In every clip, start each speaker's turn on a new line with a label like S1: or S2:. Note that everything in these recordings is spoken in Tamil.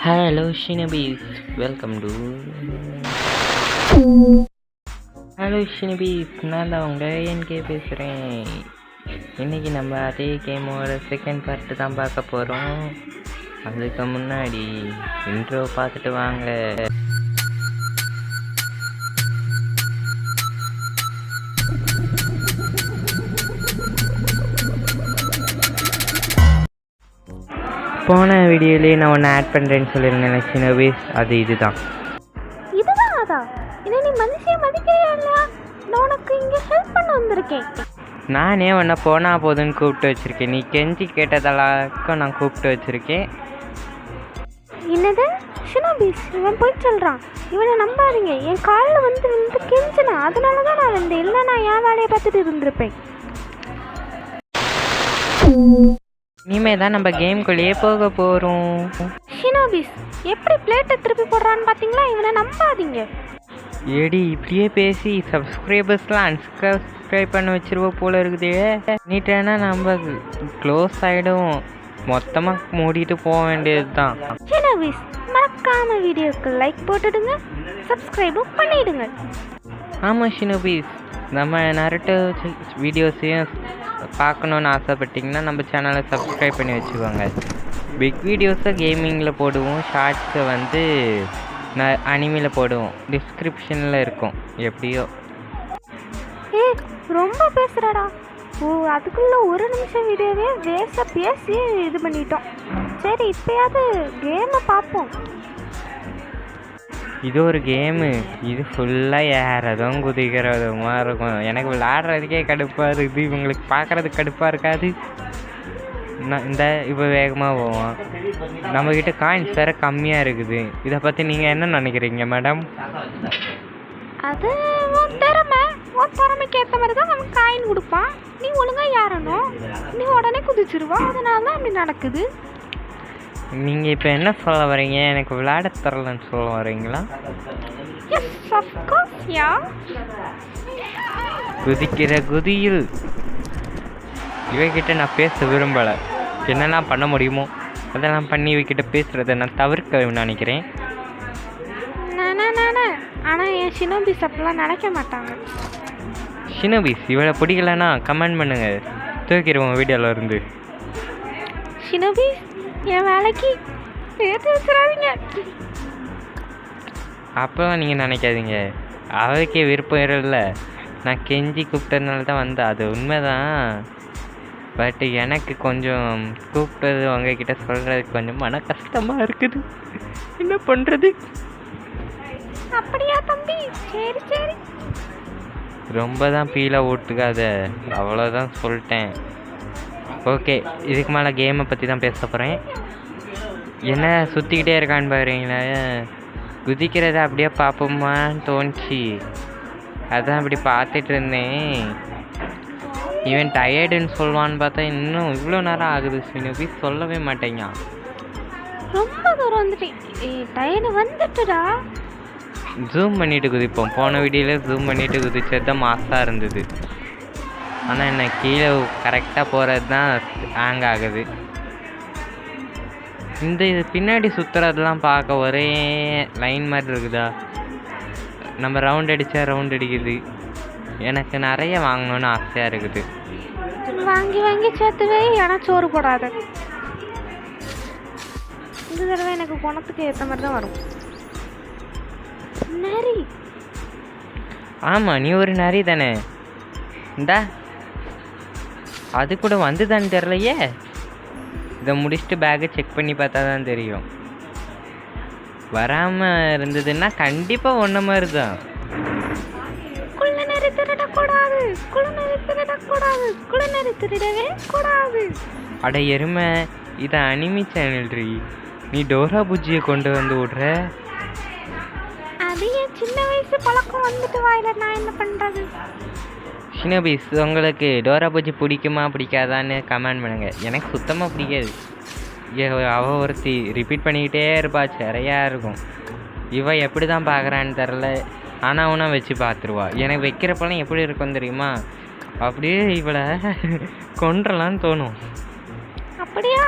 S1: ஹலோ ஷினபீஸ், வெல்கம் டு ஹலோ ஷினபீஸ். நான் தான் உங்கள் என்கே பேசுகிறேன். இன்றைக்கி நம்ம அதே கேமோட செகண்ட் பார்ட்டு தான் பார்க்க போகிறோம். அதுக்கு முன்னாடி இன்ட்ரோ பார்த்துட்டு வாங்க. போன வீடியோலேயே நான் ஒன்று ஆட் பண்ணுறேன்னு சொல்லியிருந்தேன் ஷினபீஸ், அது இதுதான்.
S2: இதை நீ மனுஷியை மதிக்கிறியா இல்லையா? நான் உனக்கு இங்கே ஹெல்ப் பண்ண வந்திருக்கேன்.
S1: நானே உன்னை போனால் போதுன்னு கூப்பிட்டு வச்சுருக்கேன். நீ கெஞ்சி கேட்டதெல்லாக்கும் நான் கூப்பிட்டு வச்சுருக்கேன்.
S2: என்னது ஷினபீஸ், இவன் போய் சொல்கிறான். இவனை நம்பாதீங்க. என் காலில் வந்து கெஞ்சினா, அதனால தான் நான் வந்தேன். இல்லை நான் என் வேலையை பார்த்துட்டு இருந்திருப்பேன்.
S1: இனிமே தான் நம்ம கேம்குள்ளேயே போக போகிறோம்.
S2: ஷினபீஸ் எப்படி பிளேட்டை திருப்பி போடுறான்னு பார்த்தீங்களா? இவனை நம்பாதீங்க.
S1: ஏடி இப்படியே பேசி சப்ஸ்கிரைபர்ஸ்லாம் அன்சப்ஸ்கிரைப் பண்ண வச்சிருவோம் போல இருக்குதே. நீட்டேன்னா நம்ம க்ளோஸ் ஆகிடும், மொத்தமாக மூடிட்டு போக வேண்டியது தான்.
S2: ஷினபீஸ் மறக்காம வீடியோக்கு லைக் போட்டுடுங்க, சப்ஸ்கிரைபும் பண்ணிடுங்க.
S1: ஆமாம் ஷினபீஸ், நம்ம நருட்டோ வீடியோஸையும் பார்க்கணுன்னு ஆசைப்பட்டிங்கன்னா நம்ம சேனலை சப்ஸ்கிரைப் பண்ணி வச்சுக்கோங்க. பிக் வீடியோஸை கேமிங்கில் போடுவோம், ஷார்ட்ஸை வந்து அனிமியில் போடுவோம். டிஸ்கிரிப்ஷனில் இருக்கும். எப்படியோ
S2: ரொம்ப பேசுகிறடா. அதுக்குள்ளே ஒரு நிமிஷம் வீடியோவே வேஸ்ட்டாக பேசி இது பண்ணிட்டோம். சரி இப்போயாவது கேமை பார்ப்போம்.
S1: இது ஒரு கேமு. இது ஃபுல்லாக ஏறதும் குதிக்கிறதுமா இருக்கும். எனக்கு விளையாடுறதுக்கே கடுப்பாக இருக்குது, இவங்களுக்கு பார்க்குறதுக்கு கடுப்பாக இருக்காது. இந்த இப்போ வேகமாக போவோம். நம்மக்கிட்ட காயின்ஸ் வேறு கம்மியாக இருக்குது. இதை பற்றி நீங்கள் என்ன நினைக்கிறீங்க மேடம்?
S2: அது திறமைக்கு ஏற்ற மாதிரி தான் நமக்கு காயின் கொடுப்பான். நீ ஒழுங்காக ஏறணும், நீ உடனே குதிச்சிருவா. அதனால தான் அப்படி நடக்குது.
S1: நீங்கள் இப்போ என்ன சொல்ல வரீங்க? எனக்கு விளையாட தரலன்னு சொல்ல வரீங்களா? குதிக்கிற குதியில் இவகிட்ட நான் பேச விரும்பலை. என்னெல்லாம் பண்ண முடியுமோ அதெல்லாம் பண்ணி இவகிட்ட பேசுகிறத நான் தவிர்க்க நினைக்கிறேன்.
S2: ஆனால் என் ஷினோபீஸ் அப்படிலாம் நினைக்க மாட்டாங்க.
S1: ஷினோபீஸ் இவளை பிடிக்கலன்னா கமெண்ட் பண்ணுங்க, தூக்கிடுவோம் வீடியோவில் இருந்து.
S2: ஷினோபீஸ் என் வேலைக்கு சேர்த்து வச்சிடாதீங்க.
S1: அப்போலாம் நீங்கள் நினைக்காதீங்க, அவளுக்கே விருப்பம் இல்லை. நான் கெஞ்சி கூப்பிட்டதுனால தான் வந்தேன், அது உண்மைதான். பட் எனக்கு கொஞ்சம் கூப்பிட்டது உங்ககிட்ட சொல்கிறதுக்கு கொஞ்சம் மன கஷ்டமாக இருக்குது. என்ன பண்ணுறது?
S2: அப்படியா தம்பி? சரி சரி,
S1: ரொம்ப தான் ஃபீலாக ஓட்டுக்காத, அவ்வளோதான் சொல்லிட்டேன். ஓகே, இதுக்கு மேலே கேமை பற்றி தான் பேச போகிறேன். என்ன சுற்றிக்கிட்டே இருக்கான்னு பாருங்களா? குதிக்கிறத அப்படியே பார்ப்போமான்னு தோணுச்சு, அதான் அப்படி பார்த்துட்டு இருந்தேன். இவன் டயர்டுன்னு சொல்லுவான்னு பார்த்தா இன்னும் இவ்வளோ நேரம் ஆகுது. ஷினோபி சொல்லவே மாட்டேங்க.
S2: ரொம்ப தூரம் வந்துட்டேன். டயர்டு வந்துட்டுடா.
S1: ஜூம் பண்ணிவிட்டு குதிப்போம். போன வீடியோவில் ஜூம் பண்ணிவிட்டு குதிச்சது தான் மாசாக இருந்தது. ஆனால் என்ன கீழே கரெக்டாக போகிறது தான் ஹேங் ஆகுது. இது பின்னாடி சுற்றுறதெல்லாம் பார்க்க ஒரே லைன் மாதிரி இருக்குதா? நம்ம ரவுண்ட் அடித்தா ரவுண்ட் அடிக்குது. எனக்கு நிறைய வாங்கணுன்னு ஆசையாக இருக்குது.
S2: வாங்கி வாங்கி சேர்த்துவே, ஆனால் சோறு போடாத. இந்த தடவை எனக்கு குணத்துக்கு ஏற்ற மாதிரி தான் வரும். நரி.
S1: ஆமாம், நீ ஒரு நரி தானே. இந்தா அது கூட வந்துதான்னு தெரிலையே. இதை முடிச்சுட்டு பேக்கை செக் பண்ணி பார்த்தா தான் தெரியும். வராமல் இருந்ததுன்னா கண்டிப்பாக ஒன்றை மாதிரி தான்.
S2: குள்ளநரி திருடக்கூடாது, குள்ளநரி திருடக்கூடாது, குள்ளநரி திருடவே கூடாது.
S1: அட எருமை, இதை அனிமி சேனல்ரி. நீ டோரா புஜ்ஜியை கொண்டு வந்து விடுற.
S2: அது என் சின்ன வயசு பழக்கம் வந்துட்டு வாயில, நான் என்ன பண்ணுறது?
S1: ஷினோபீஸ், உங்களுக்கு டோரா புஜ்ஜி பிடிக்குமா பிடிக்காதான்னு கமெண்ட் பண்ணுங்க. எனக்கு சுத்தமாக பிடிக்காது. அவள் ஒருத்தி ரிப்பீட் பண்ணிக்கிட்டே இருப்பா, சரியாக இருக்கும். இவள் எப்படி தான் பார்க்குறான்னு தெரில, ஆனால் அவனா வச்சு பார்த்துருவா. எனக்கு வைக்கிறப்பெல்லாம் எப்படி இருக்கும் தெரியுமா? அப்படியே இவளை கொன்றலான்னு தோணும்.
S2: அப்படியா?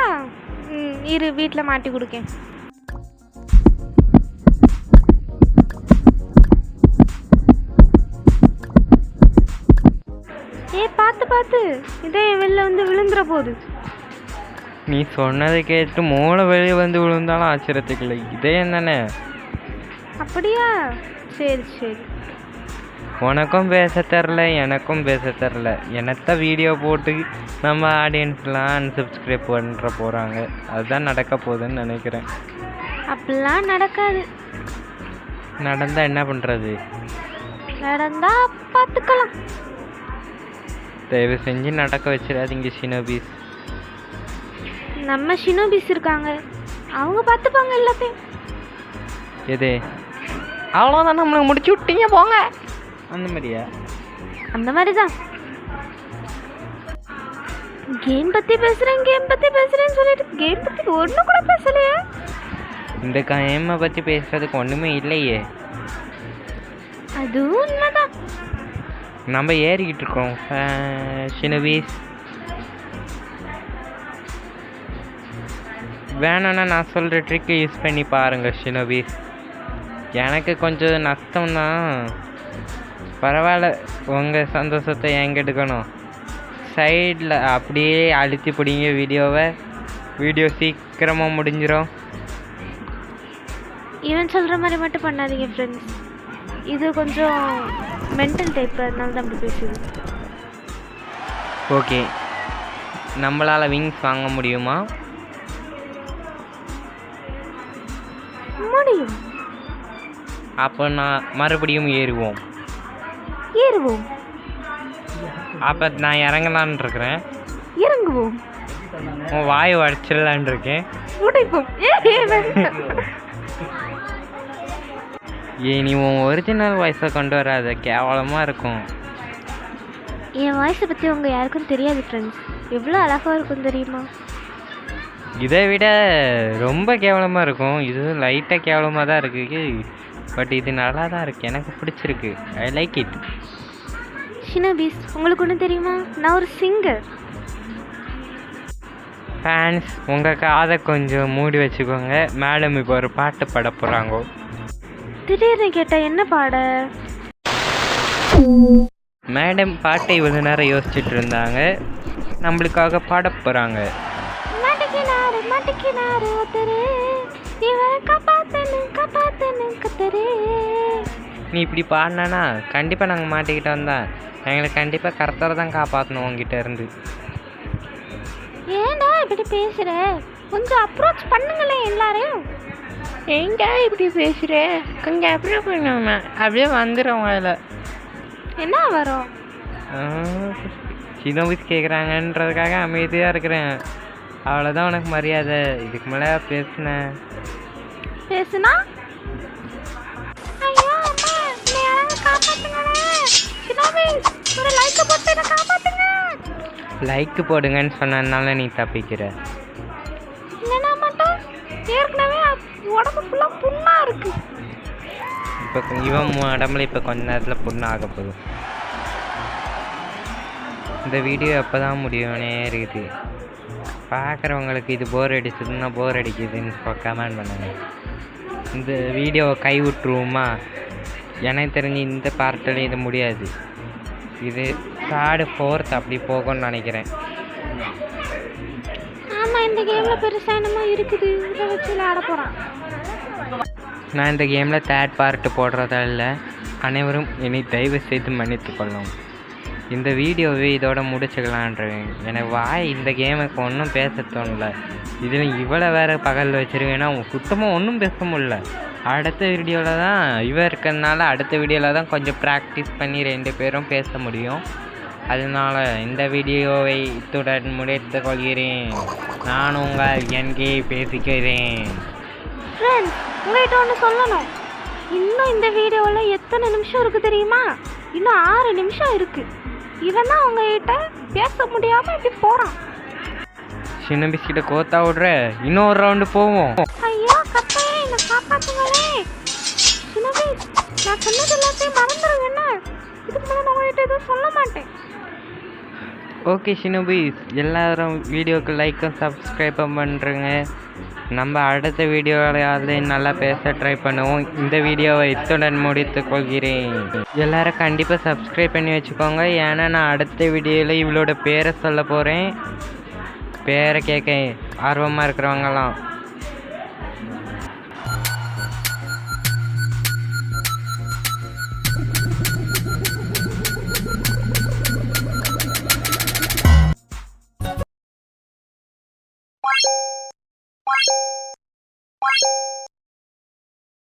S2: இரு வீட்டில் மாட்டி கொடுக்கேன். பார்த்து இதயம் வெளில வந்து விழுந்துற போகுது.
S1: நீ சொன்னதை கேட்டு மூளை வெளியே வந்து விழுந்தாலும் ஆச்சரியத்துக்குள்ள இதயம் தானே.
S2: அப்படியா? சரி சரி.
S1: உனக்கும் பேச தெரில, எனக்கும் பேச தெரில. என்னத்த வீடியோ போட்டு நம்ம ஆடியன்ஸ்லாம் அன்சப்ஸ்கிரைப் பண்ணுற போகிறாங்க. அதுதான் நடக்க போகுதுன்னு நினைக்கிறேன்.
S2: அப்படிலாம் நடக்காது.
S1: நடந்தால் என்ன பண்ணுறது?
S2: நடந்தா பார்த்துக்கலாம்.
S1: தயவு செஞ்சு நடக்க வச்சிடாதீங்க ஷினோபீஸ்.
S2: நம்ம ஷினோபீஸ் இருக்காங்க, அவங்க பார்த்துப்பாங்க எல்லாத்தையும்.
S1: எது? அவ்வளோதான், நம்மளுக்கு முடிச்சு விட்டீங்க போங்க. அந்த மாதிரியா?
S2: அந்த மாதிரி தான். கேம் பற்றி பேசுகிறேன்னு சொல்லிட்டு கேம் பற்றி ஒன்றும் கூட பேசலையே.
S1: இந்த கேமை பற்றி பேசுறதுக்கு ஒன்றுமே இல்லையே.
S2: அதுவும் உண்மைதான்.
S1: நம்ம ஏறிக்கிட்டு இருக்கோம் ஷினோபீஸ். வேணும்னா நான் சொல்கிற ட்ரிக்கை யூஸ் பண்ணி பாருங்கள் ஷினோபீஸ். எனக்கு கொஞ்சம் நஷ்டம்தான், பரவாயில்ல. உங்கள் சந்தோஷத்தை எங்கே எடுக்கணும்? சைடில் அப்படியே அழுத்தி பிடிங்க வீடியோவை. வீடியோ சீக்கிரமாக முடிஞ்சிடும்.
S2: ஈவன் சொல்கிற மாதிரி மட்டும் பண்ணாதீங்க ஃப்ரெண்ட்ஸ். இது கொஞ்சம் மென்டல் டைப், அதனால தான் அப்படி பேசுது.
S1: ஓகே, நம்மளால் விங்ஸ் வாங்க முடியுமா?
S2: முடியும்.
S1: அப்போ நான் மறுபடியும் ஏறுவோம். அப்போ நான் இறங்கலான் இருக்கிறேன்.
S2: இறங்குவோம்.
S1: உன் வாய் உடச்சிடலான் இருக்கேன்.
S2: உடைப்போம்.
S1: நீ உன் ஒரிஜினல் வாய்ஸை கொண்டு வராத, கேவலமாக இருக்கும்.
S2: என் வாய்ஸை பற்றி உங்கள் யாருக்கும் தெரியாது ஃப்ரெண்ட்ஸ். எவ்வளோ அழகாக இருக்கும் தெரியுமா?
S1: இதை விட ரொம்ப கேவலமாக இருக்கும். இது லைட்டாக கேவலமாக தான் இருக்குது, பட் இது நல்லா தான் இருக்குது. எனக்கு பிடிச்சிருக்கு. I like it.
S2: ஷினோபீஸ், உங்களுக்கு ஒன்று தெரியுமா? நான் ஒரு சிங்கர்.
S1: ஃபேன்ஸ், உங்கள் காதை கொஞ்சம் மூடி வச்சுக்கோங்க. மேடம் இப்போ ஒரு பாட்டு பாட போகிறாங்க.
S2: திடீர்னு கேட்டால் என்ன பாட?
S1: மேடம் பாட்டை இவ்வளோ நேரம் யோசிச்சுட்டு இருந்தாங்க, நம்மளுக்காக பாட போகிறாங்க. நீ இப்படி பாடினா கண்டிப்பாக நாங்கள் மாட்டிக்கிட்டோம் தான். எங்களை கண்டிப்பாக கரெக்டாக தான் காப்பாற்றணும் உங்ககிட்ட இருந்து.
S2: ஏன்டா இப்படி பேசுகிற? கொஞ்சம் அப்ரோச் பண்ணுங்களேன் எல்லாரையும்.
S1: எங்க இப்படி பேசுகிற? கொஞ்சம் அப்ரோச் பண்ணுவோம். அப்படியே வந்துடும் அதில்.
S2: என்ன வரும்?
S1: ஷினோபீஸ் கேட்குறாங்கன்றதுக்காக அமைதியாக இருக்கிறேன். அவ்வளோதான் உனக்கு மரியாதை. இதுக்கு மேலே
S2: பேசுனா ஐயோ அம்மா, என்னை யாராவது காப்பாத்துங்களே. ஷினோபீஸ், ஒரு லைக் போட்டு என்னை காப்பாத்துங்க.
S1: லைக் போடுங்கன்னு சொன்னதுனால நீ தப்பிக்கிற.
S2: இல்லைனா மட்டும் ஏற்கனவே உடம்பு ஃபுல்லாக புண்ணாக இருக்கு.
S1: இப்போ இவன் உடம்புல இப்போ கொஞ்ச நேரத்தில் புண்ணு ஆக போகுது. இந்த வீடியோ எப்போ தான் முடியும்னே இருக்குது. பார்க்குறவங்களுக்கு இது போர் அடிச்சதுன்னா போர் அடிக்குதுன்னு கமெண்ட் பண்ணுங்க. இந்த வீடியோவை கை விட்டுருவோமா? எனக்கு தெரிஞ்சு இந்த பார்ட்டில் இது முடியாது. இது 3rd 4th அப்படி போகும்னு நினைக்கிறேன்.
S2: ஆமாம், இந்த கேமில் பெருசாக என்னமோ இருக்குது, இதை வச்சு விளையாட போகிறான்.
S1: நான் இந்த கேமில் 3rd பார்ட்டு போடுறதா இல்லை. அனைவரும் என்னை தயவு செய்து மன்னித்து கொள்ளும். இந்த வீடியோவை இதோட முடிச்சுக்கலான்றேன். எனக்கு வாய் இந்த கேமுக்கு ஒன்றும் பேச தோணலை. இதில் இவ்வளோ வேறு பகல் வச்சுருவேன்னா சுத்தமாக ஒன்றும் பேச முடியல. அடுத்த வீடியோவில் தான் இவன் இருக்கிறதுனால அடுத்த வீடியோவில் தான் கொஞ்சம் ப்ராக்டிஸ் பண்ணி 2 பேரும் பேச முடியும். அதனால் இந்த வீடியோவை இத்துடன் முடித்து கொள்கிறேன். நான் உங்கள் என்கே பேசிக்கிறேன்.
S2: ஃப்ரெண்ட்ஸ், உங்கள்கிட்ட ஒன்று சொல்லணும். இன்னும் இந்த வீடியோவில் எத்தனை நிமிஷம் இருக்குது தெரியுமா? இன்னும் 6 நிமிஷம் இருக்குது. இவன் தான் உங்ககிட்ட பேச முடியாமல் இப்படி போகிறான்.
S1: ஷினோபீஸ் கிட்ட கோத்தா விட்ற. இன்னும் ஒரு ரவுண்டு போவோம்.
S2: ஐயோ கப்பே, என்னை காப்பாற்றுங்களே. ஷினோபீஸ், நான் சொன்னது எல்லாத்தையும் மறந்துடுங்க. என்ன இதுக்கு மேலே நான் உங்கள்கிட்ட எதுவும் சொல்ல மாட்டேன்.
S1: ஓகே ஷினோபீஸ், எல்லாரும் வீடியோக்கு லைக்கும் சப்ஸ்கிரைபும் பண்ணுறேங்க. நம்ம அடுத்த வீடியோவில் நல்லா பேச ட்ரை பண்ணுவோம். இந்த வீடியோவை இத்துடன் முடித்துக் கொள்கிறேன். எல்லாரும் கண்டிப்பாக சப்ஸ்கிரைப் பண்ணி வச்சுக்கோங்க. ஏன்னா நான் அடுத்த வீடியோவில் இவளோட பேரை சொல்ல போகிறேன். பேரை கேட்க ஆர்வமாக இருக்கிறவங்கலாம்